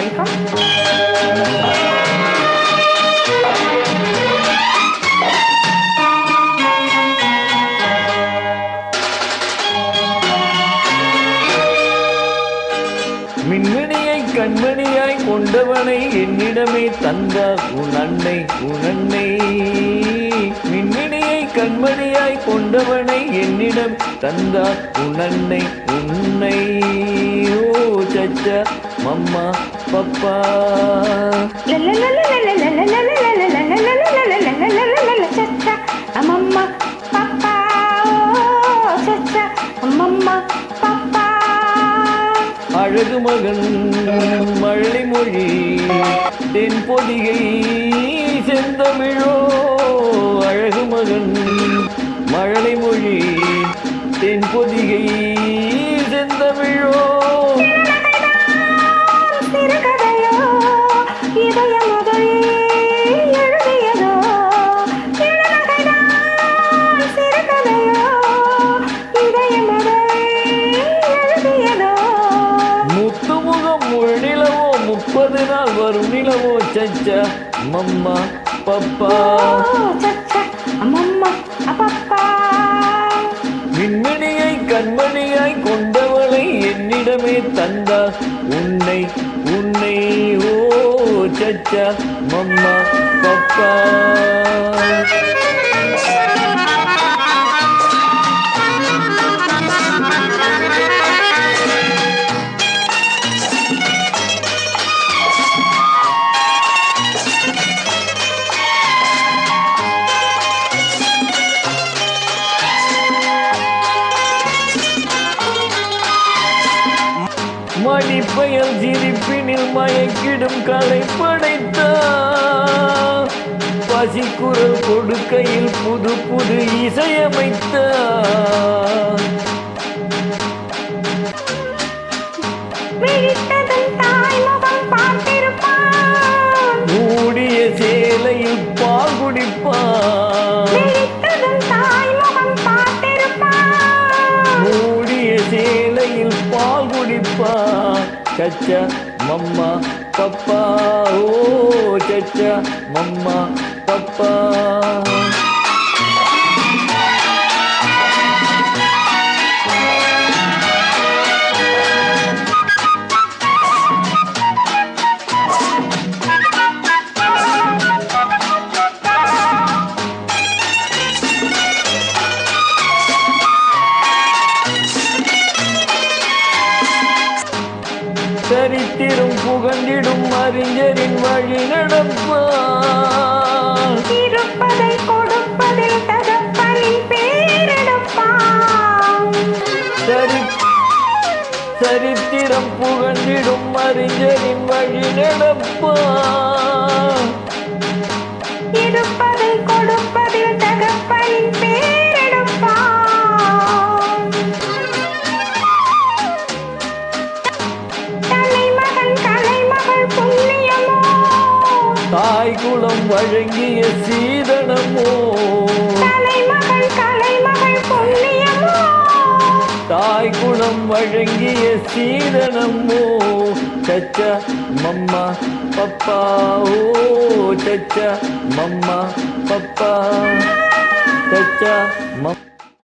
வணக்கம். மின்மணியை கண்மணியாய் கொண்டவனை என்னிடமே தந்தார் உன் அன்னை மின்மணியை கண்மணியாய் கொண்டவனை என்னிடம் தந்தார் உன் அன்னை உன்னை. ஓ சச்சா மம்மா பப்பா அம்மம்மா பாப்பா சச்சா அம்மம்மா பாப்பா. அழகு மகன் மழலை மொழி தென்பொதிகை செந்தமிழோ. அழகு மகன் மழலை மொழி தென்பொதிகை செந்தமிழோ. சிறுகதையோ இதய முதல் எழுதியதோ. சிறுகதையோ இதய முதல் எழுதியதோ. முத்துமுகம் முழுநிலவோ 30 நாள் வரும் நிலவோ. சச்சா மம்மா பப்பா சச்சா அம்மம்மா அப்பப்பா. மின்மணியை கண்மணியாய் கொண்டவளை என்னிடமே தந்தார் உன்னை. ஓ சச்சா மம்மா பப்பா. மணிப்பயல் சிரிப்பினில் மயக்கிடும் கலை படைத்தார். பசிக்குரல் கொடுக்கையில் புது புது இசையமைத்தார். மூடிய சேலையில் பால் குடிப்பார். மூடிய சேலையில் பால் குடிப்பார். சச்சா மம்மா பப்பா ஓ சச்சா மம்மா பப்பா. சரித்திரம் புகழ்ந்திடும் அறிஞரின் வழி நடப்பார். இருப்பதை கொடுப்பதில் தகப்பனின் பேரெடுப்பான். சரித்திரம் புகழ்ந்திடும் அறிஞரின் வழி நடப்பார். இருப்பதை கொடுப்பதில் தகப்பனின் பேரெடுப்பான். தாய் குலம் வழங்கிய சீதனமோ. கலைமகள் புண்ணியமோ. தாய் குலம் வழங்கிய சீதனமோ. சச்சா மம்மா பப்பா ஓ சச்சா மம்மா பப்பா சச்சா